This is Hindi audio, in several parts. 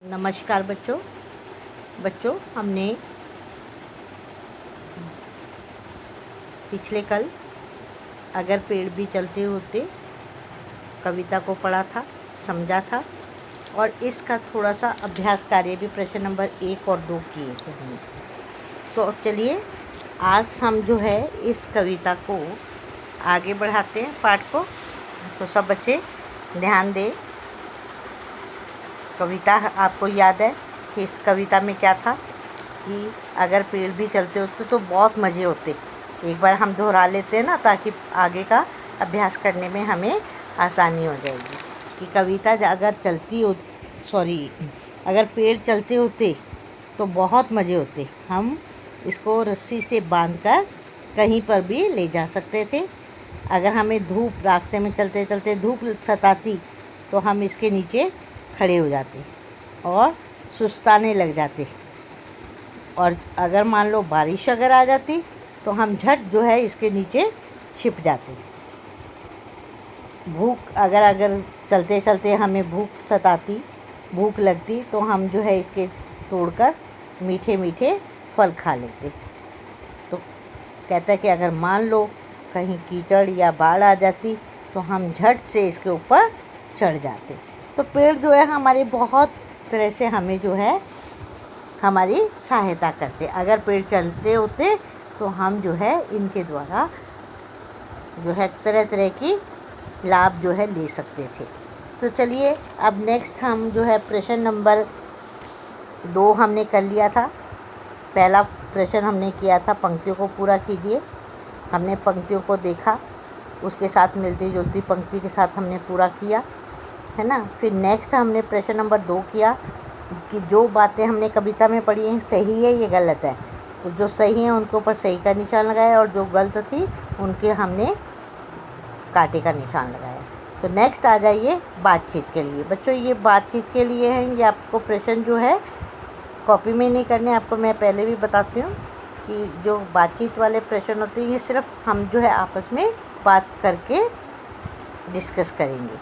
नमस्कार बच्चों हमने पिछले कल अगर पेड़ भी चलते होते कविता को पढ़ा था, समझा था और इसका थोड़ा सा अभ्यास कार्य भी प्रश्न नंबर 1 और 2 किए थे हमने। तो चलिए आज हम जो है इस कविता को आगे बढ़ाते हैं पाठ को। तो सब बच्चे ध्यान दें। कविता आपको याद है कि इस कविता में क्या था कि अगर पेड़ भी चलते होते तो बहुत मज़े होते। एक बार हम दोहरा लेते हैं ना, ताकि आगे का अभ्यास करने में हमें आसानी हो जाएगी। कि कविता अगर पेड़ चलते होते तो बहुत मज़े होते। हम इसको रस्सी से बांधकर कहीं पर भी ले जा सकते थे। अगर हमें रास्ते में चलते चलते धूप सताती तो हम इसके नीचे खड़े हो जाते और सुस्ताने लग जाते। और अगर मान लो बारिश अगर आ जाती तो हम झट जो है इसके नीचे छिप जाते। अगर चलते चलते हमें भूख लगती तो हम जो है इसके तोड़कर मीठे मीठे फल खा लेते। तो कहता है कि अगर मान लो कहीं कीचड़ या बाढ़ आ जाती तो हम झट से इसके ऊपर चढ़ जाते। तो पेड़ जो है हमारे बहुत तरह से हमें जो है हमारी सहायता करते। अगर पेड़ चलते होते तो हम जो है इनके द्वारा जो है तरह तरह की लाभ जो है ले सकते थे। तो चलिए अब नेक्स्ट हम जो है प्रश्न नंबर 2 हमने कर लिया था। पहला प्रश्न हमने किया था पंक्तियों को पूरा कीजिए। हमने पंक्तियों को देखा, उसके साथ मिलती जुलती पंक्ति के साथ हमने पूरा किया, है ना। फिर नेक्स्ट हमने प्रश्न नंबर 2 किया कि जो बातें हमने कविता में पढ़ी हैं सही है ये गलत है। तो जो सही है उनके ऊपर सही का निशान लगाया और जो गलत थी उनके हमने कांटे का निशान लगाया। तो नेक्स्ट आ जाइए बातचीत के लिए। बच्चों ये बातचीत के लिए हैं। ये आपको प्रश्न जो है कॉपी में नहीं करने, आपको मैं पहले भी बताती हूँ कि जो बातचीत वाले प्रश्न होते हैं ये सिर्फ हम जो है आपस में बात करके डिस्कस करेंगे,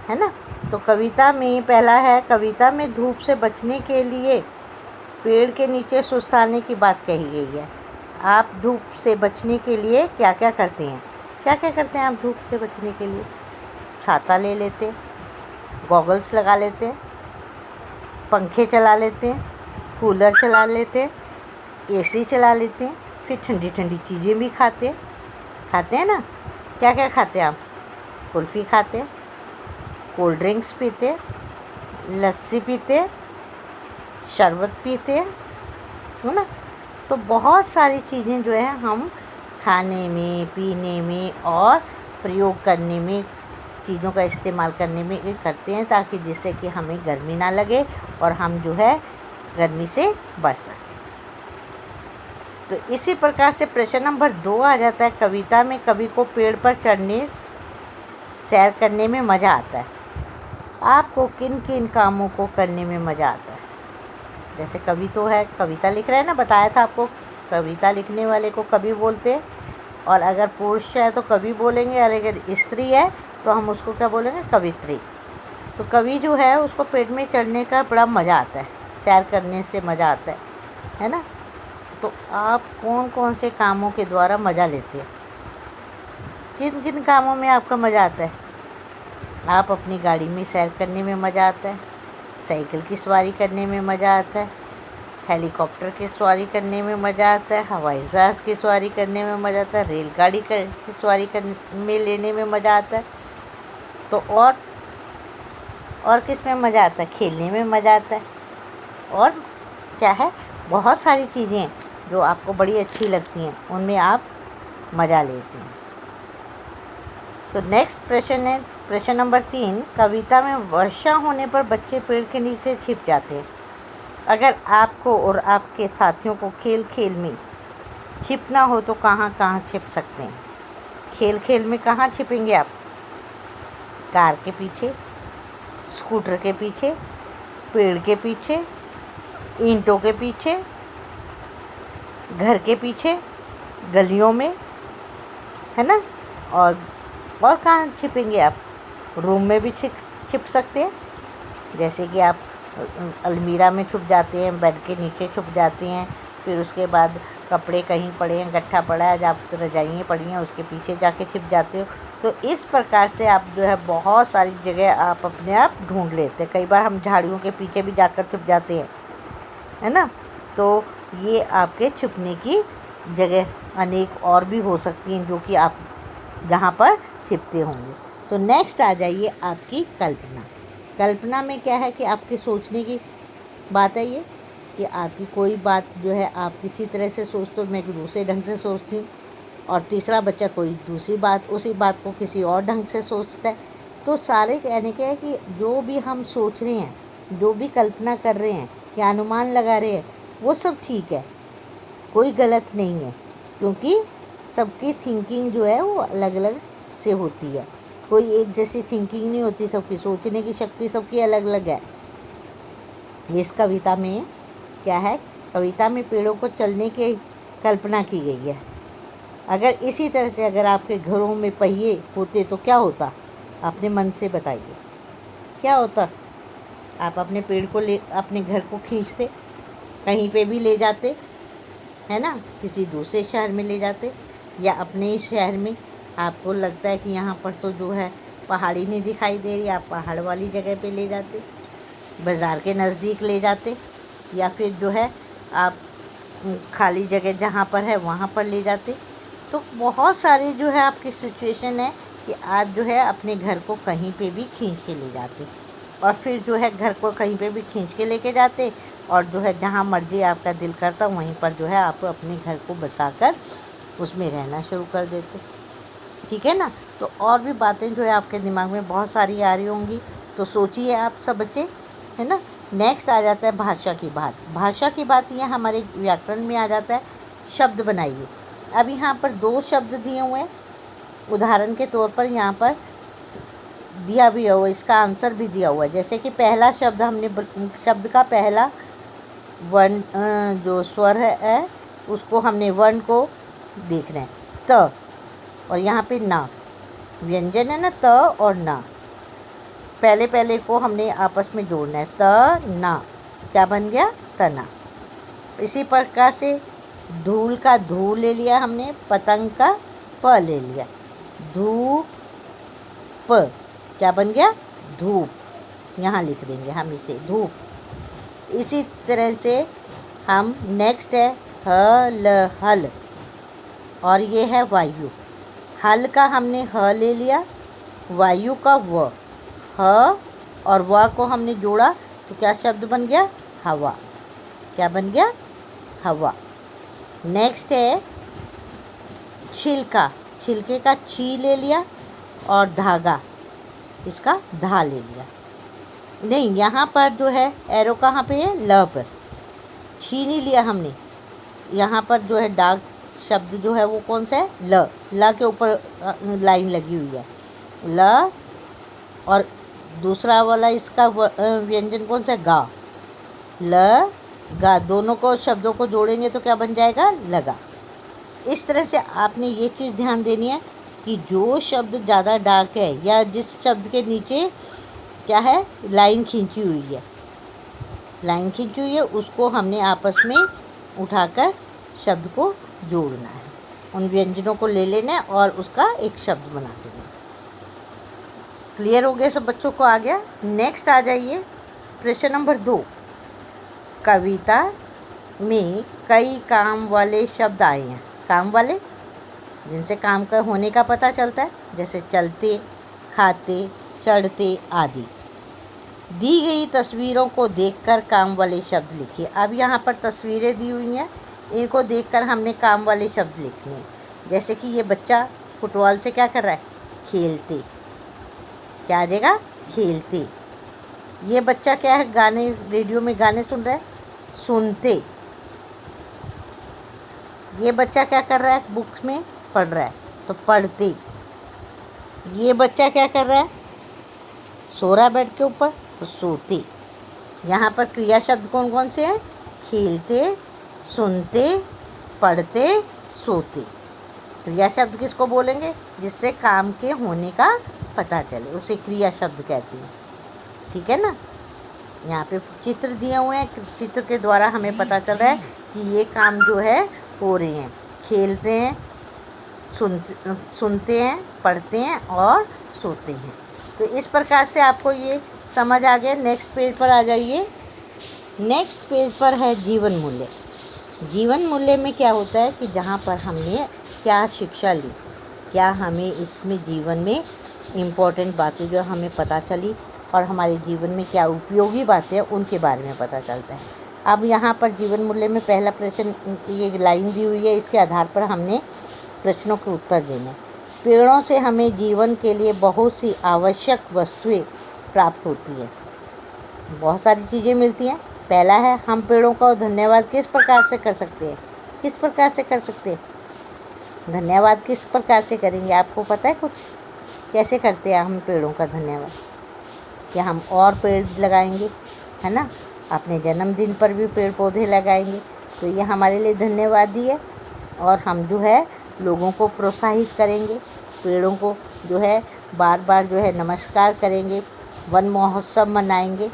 है ना। तो कविता में पहला है, कविता में धूप से बचने के लिए पेड़ के नीचे सुस्ताने की बात कही गई है। आप धूप से बचने के लिए क्या क्या करते हैं? क्या क्या करते हैं आप धूप से बचने के लिए? छाता ले लेते, गॉगल्स लगा लेते, पंखे चला लेते, कूलर चला लेते, एसी चला लेते हैं, फिर ठंडी ठंडी चीज़ें भी खाते हैं ना। क्या क्या खाते हैं आप? कुल्फ़ी खाते, कोल्ड ड्रिंक्स पीते, लस्सी पीते, शरबत पीते, है ना। तो बहुत सारी चीज़ें जो है हम खाने में, पीने में और प्रयोग करने में, चीज़ों का इस्तेमाल करने में ये करते हैं ताकि जिससे कि हमें गर्मी ना लगे और हम जो है गर्मी से बच सकें। तो इसी प्रकार से प्रश्न नंबर 2 आ जाता है, कविता में कवि को पेड़ पर चढ़ने सैर करने में मज़ा आता है। आपको किन किन कामों को करने में मज़ा आता है? जैसे कवि तो है, कविता लिख रहा है ना, बताया था आपको कविता लिखने वाले को कवि बोलते हैं। और अगर पुरुष है तो कवि बोलेंगे और अगर स्त्री है तो हम उसको क्या बोलेंगे? कवित्री। तो कवि जो है उसको पेड़ में चढ़ने का बड़ा मज़ा आता है, सैर करने से मज़ा आता है ना। तो आप कौन कौन से कामों के द्वारा मज़ा लेते हैं? किन किन कामों में आपका मज़ा आता है? आप अपनी गाड़ी में सैर करने में मज़ा आता है, साइकिल की सवारी करने में मज़ा आता है, हेलीकॉप्टर की सवारी करने में मज़ा आता है, हवाई जहाज़ की सवारी करने में मज़ा आता है, रेलगाड़ी की सवारी में लेने में मज़ा आता है। तो और किस में मज़ा आता है? खेलने में मज़ा आता है। और क्या है, बहुत सारी चीज़ें जो आपको बड़ी अच्छी लगती हैं उनमें आप मज़ा लेते हैं। तो नेक्स्ट प्रश्न है प्रश्न नंबर 3, कविता में वर्षा होने पर बच्चे पेड़ के नीचे छिप जाते हैं। अगर आपको और आपके साथियों को खेल खेल में छिपना हो तो कहाँ कहाँ छिप सकते हैं? खेल खेल में कहाँ छिपेंगे आप? कार के पीछे, स्कूटर के पीछे, पेड़ के पीछे, ईंटों के पीछे, घर के पीछे, गलियों में, है ना। और कहाँ छिपेंगे आप? रूम में भी छिप सकते हैं। जैसे कि आप अलमीरा में छुप जाते हैं, बेड के नीचे छुप जाते हैं, फिर उसके बाद कपड़े कहीं पड़े हैं, गट्ठा पड़ा है, जब रजाइयाँ पड़ी हैं उसके पीछे जाके छिप जाते हो। तो इस प्रकार से आप जो है बहुत सारी जगह आप अपने आप ढूंढ लेते हैं। कई बार हम झाड़ियों के पीछे भी जाकर छुप जाते हैं, है ना। तो ये आपके छुपने की जगह अनेक और भी हो सकती हैं जो कि आप जहाँ पर छिपते होंगे। तो नेक्स्ट आ जाइए आपकी कल्पना। कल्पना में क्या है कि आपके सोचने की बात है ये कि आपकी कोई बात जो है आप किसी तरह से सोचते हो, मैं दूसरे ढंग से सोचती हूँ, और तीसरा बच्चा कोई दूसरी बात, उसी बात को किसी और ढंग से सोचता है। तो सारे कहने के है कि जो भी हम सोच रहे हैं, जो भी कल्पना कर रहे हैं या अनुमान लगा रहे हैं, वो सब ठीक है, कोई गलत नहीं है, क्योंकि सबकी थिंकिंग जो है वो अलग अलग से होती है। कोई एक जैसी थिंकिंग नहीं होती, सबकी सोचने की शक्ति सबकी अलग अलग है। इस कविता में क्या है, कविता में पेड़ों को चलने की कल्पना की गई है। अगर इसी तरह से अगर आपके घरों में पहिए होते तो क्या होता, अपने मन से बताइए क्या होता। आप अपने पेड़ को ले, अपने घर को खींचते, कहीं पे भी ले जाते, है ना, किसी दूसरे शहर में ले जाते, या अपने ही शहर में आपको लगता है कि यहाँ पर तो जो है पहाड़ी नहीं दिखाई दे रही, आप पहाड़ वाली जगह पे ले जाते, बाज़ार के नज़दीक ले जाते, या फिर जो है आप खाली जगह जहाँ पर है वहाँ पर ले जाते। तो बहुत सारे जो है आपकी सिचुएशन है कि आप जो है अपने घर को कहीं पे भी खींच के ले जाते, और फिर जो है घर को कहीं पे भी खींच के लेके जाते, और जो है जहाँ मर्जी आपका दिल करता वहीं पर जो है आप अपने घर को बसाकर उसमें रहना शुरू कर देते। ठीक है ना। तो और भी बातें जो है आपके दिमाग में बहुत सारी आ रही होंगी, तो सोचिए आप सब बच्चे, है ना। नेक्स्ट आ जाता है भाषा की बात। भाषा की बात ये हमारे व्याकरण में आ जाता है, शब्द बनाइए। अब यहाँ पर 2 शब्द दिए हुए हैं, उदाहरण के तौर पर यहाँ पर दिया भी हुआ, इसका आंसर भी दिया हुआ है। जैसे कि पहला शब्द हमने, शब्द का पहला वर्ण जो स्वर है उसको हमने, वर्ण को देखना है, त, और यहाँ पे ना, व्यंजन है ना, त और ना, पहले को हमने आपस में जोड़ना है, त ना, क्या बन गया, तना। इसी प्रकार से धूल का धू ले लिया हमने, पतंग का प ले लिया, धूप, क्या बन गया, धूप, यहाँ लिख देंगे हम इसे, धूप। इसी तरह से हम नेक्स्ट है हल, हल, और ये है वायु। हल का हमने ह ले लिया, वायु का व, ह और व को हमने जोड़ा तो क्या शब्द बन गया, हवा, क्या बन गया, हवा। नेक्स्ट है छिलका, छिलके का छी ले लिया, और धागा, इसका धा ले लिया। नहीं, यहाँ पर जो है एरो कहाँ पे है, ल पर, छी नहीं लिया हमने। यहाँ पर जो है डाक शब्द जो है वो कौन सा है, ल, ल के ऊपर लाइन लगी हुई है, ल, और दूसरा वाला इसका व्यंजन कौन सा है, गा, ल, गा, दोनों को शब्दों को जोड़ेंगे तो क्या बन जाएगा, लगा। इस तरह से आपने ये चीज़ ध्यान देनी है कि जो शब्द ज़्यादा डार्क है या जिस शब्द के नीचे क्या है, लाइन खींची हुई है, लाइन खींची हुई है, उसको हमने आपस में उठाकर शब्द को जोड़ना है, उन व्यंजनों को ले लेना है और उसका एक शब्द बना देना। क्लियर हो गया सब बच्चों को, आ गया। नेक्स्ट आ जाइए प्रश्न नंबर 2। कविता में कई काम वाले शब्द आए हैं, काम वाले जिनसे काम का होने का पता चलता है, जैसे चलते, खाते, चढ़ते आदि। दी गई तस्वीरों को देखकर काम वाले शब्द लिखिए। अब यहाँ पर तस्वीरें दी हुई हैं, इनको देखकर हमने काम वाले शब्द लिखने हैं। जैसे कि ये बच्चा फुटबॉल से क्या कर रहा है, खेलते, क्या आ जाएगा, खेलते। ये बच्चा क्या है, गाने, रेडियो में गाने सुन रहा है, सुनते। ये बच्चा क्या कर रहा है, बुक्स में पढ़ रहा है, तो पढ़ते। ये बच्चा क्या कर रहा है, सो रहा है बेड के ऊपर, तो सोते। यहाँ पर क्रिया शब्द कौन कौन से हैं, खेलते, सुनते, पढ़ते, सोते। क्रिया शब्द किसको बोलेंगे, जिससे काम के होने का पता चले, उसे क्रिया शब्द कहते हैं। ठीक है ना। यहाँ पे चित्र दिए हुए हैं, चित्र के द्वारा हमें पता चल रहा है कि ये काम जो है हो रहे हैं, खेल रहे हैं, सुनते हैं, पढ़ते हैं और सोते हैं। तो इस प्रकार से आपको ये समझ आ गया। नेक्स्ट पेज पर आ जाइए। नेक्स्ट पेज पर है जीवन मूल्य। जीवन मूल्य में क्या होता है कि जहाँ पर हमने क्या शिक्षा ली, क्या हमें इसमें जीवन में इम्पोर्टेंट बातें जो हमें पता चली और हमारे जीवन में क्या उपयोगी बातें हैं उनके बारे में पता चलता है। अब यहाँ पर जीवन मूल्य में पहला प्रश्न, ये लाइन दी हुई है, इसके आधार पर हमने प्रश्नों के उत्तर देने। पेड़ों से हमें जीवन के लिए बहुत सी आवश्यक वस्तुएं प्राप्त होती है, बहुत सारी चीज़ें मिलती हैं। पहला है, हम पेड़ों का धन्यवाद किस प्रकार से कर सकते हैं? किस प्रकार से कर सकते हैं? धन्यवाद किस प्रकार से करेंगे, आपको पता है कुछ? कैसे करते हैं हम पेड़ों का धन्यवाद? कि हम और पेड़ लगाएंगे, है ना, अपने जन्मदिन पर भी पेड़ पौधे लगाएंगे, तो ये हमारे लिए धन्यवाद ही है। और हम जो है लोगों को प्रोत्साहित करेंगे, पेड़ों को जो है बार बार जो है नमस्कार करेंगे, वन महोत्सव मनाएंगे।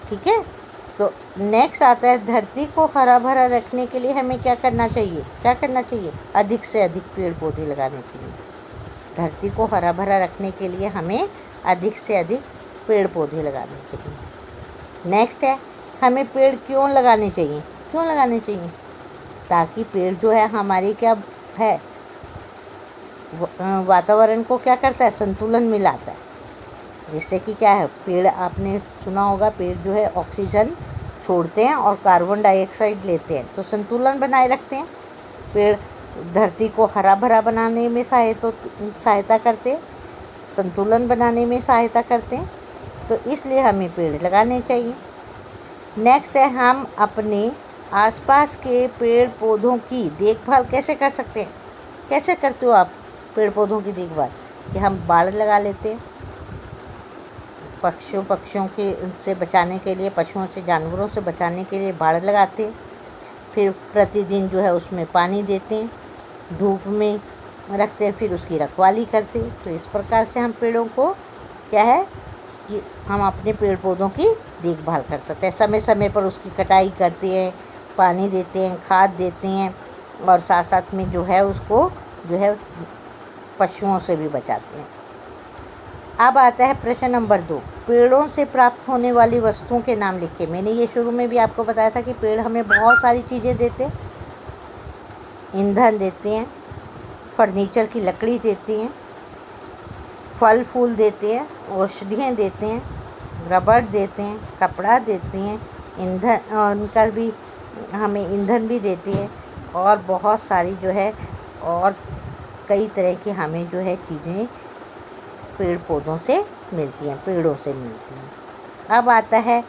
ठीक है। तो नेक्स्ट आता है, धरती को हरा भरा रखने के लिए हमें क्या करना चाहिए? क्या करना चाहिए? अधिक से अधिक पेड़ पौधे लगाने चाहिए। धरती को हरा भरा रखने के लिए हमें अधिक से अधिक पेड़ पौधे लगाने चाहिए। नेक्स्ट है, हमें पेड़ क्यों लगाने चाहिए? क्यों लगाने चाहिए? ताकि पेड़ जो है हमारी क्या है, वातावरण को क्या करता है? संतुलन में लाता है। जिससे कि क्या है, पेड़, आपने सुना होगा, पेड़ जो है ऑक्सीजन छोड़ते हैं और कार्बन डाइऑक्साइड लेते हैं, तो संतुलन बनाए रखते हैं। पेड़ धरती को हरा भरा बनाने में सहायता करते हैं, संतुलन बनाने में सहायता करते हैं। तो इसलिए हमें पेड़ लगाने चाहिए। नेक्स्ट है, हम अपने आसपास के पेड़ पौधों की देखभाल कैसे कर सकते हैं? कैसे करते हो आप पेड़ पौधों की देखभाल? कि हम बाड़ लगा लेते हैं, पक्षियों के से बचाने के लिए, पशुओं से, जानवरों से बचाने के लिए बाड़ लगाते हैं। फिर प्रतिदिन जो है उसमें पानी देते हैं, धूप में रखते हैं, फिर उसकी रखवाली करते हैं। तो इस प्रकार से हम पेड़ों को क्या है कि हम अपने पेड़ पौधों की देखभाल कर सकते हैं। समय समय पर उसकी कटाई करते हैं, पानी देते हैं, खाद देते हैं, और साथ साथ में जो है उसको जो है पशुओं से भी बचाते हैं। अब आता है प्रश्न नंबर 2, पेड़ों से प्राप्त होने वाली वस्तुओं के नाम लिखिए। मैंने ये शुरू में भी आपको बताया था कि पेड़ हमें बहुत सारी चीज़ें देते हैं। ईंधन देते हैं, फर्नीचर की लकड़ी देते हैं, फल फूल देते हैं, औषधियाँ देते हैं, रबड़ देते हैं, कपड़ा देते हैं, ईंधन उनका भी हमें ईंधन भी देते हैं, और बहुत सारी जो है और कई तरह की हमें जो है चीज़ें पेड़ पौधों से मिलती हैं, पेड़ों से मिलती हैं। अब आता है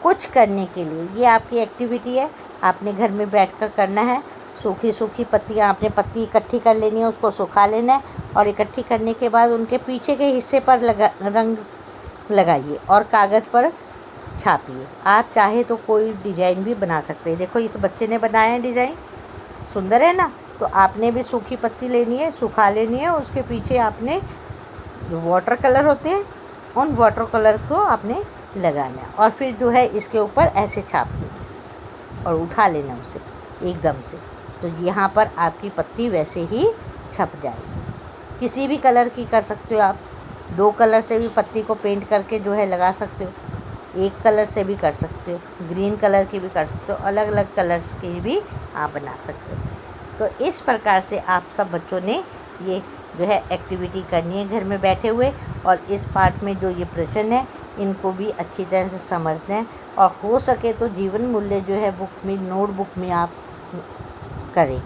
कुछ करने के लिए। ये आपकी एक्टिविटी है, आपने घर में बैठकर करना है। सूखी सूखी पत्तियाँ, आपने पत्ती इकट्ठी कर लेनी है, उसको सुखा लेना है, और इकट्ठी करने के बाद उनके पीछे के हिस्से पर रंग लगाइए और कागज़ पर छापिए। आप चाहे तो कोई डिज़ाइन भी बना सकते हैं। देखो, इस बच्चे ने बनाया है डिज़ाइन, सुंदर है ना। तो आपने भी सूखी पत्ती लेनी है, सुखा लेनी है, उसके पीछे आपने जो वाटर कलर होते हैं उन वाटर कलर को आपने लगाना है, और फिर जो है इसके ऊपर ऐसे छाप देना और उठा लेना उसे एकदम से। तो यहाँ पर आपकी पत्ती वैसे ही छप जाएगी। किसी भी कलर की कर सकते हो आप, 2 कलर से भी पत्ती को पेंट करके जो है लगा सकते हो, 1 कलर से भी कर सकते हो, ग्रीन कलर की भी कर सकते हो, अलग अलग कलर्स की भी आप बना सकते हो। तो इस प्रकार से आप सब बच्चों ने ये जो है एक्टिविटी करनी है घर में बैठे हुए, और इस पार्ट में जो ये प्रश्न है इनको भी अच्छी तरह से समझना है, और हो सके तो जीवन मूल्य जो है बुक में, नोटबुक में आप करें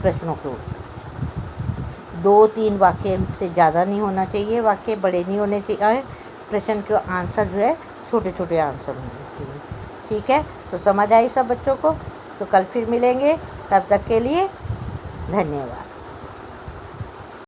प्रश्नों के उत्तर। 2-3 वाक्य से ज़्यादा नहीं होना चाहिए, वाक्य बड़े नहीं होने चाहिए, प्रश्न के आंसर जो है छोटे छोटे आंसर होने चाहिए। ठीक है, तो समझ आई सब बच्चों को? तो कल फिर मिलेंगे, तब तक के लिए धन्यवाद।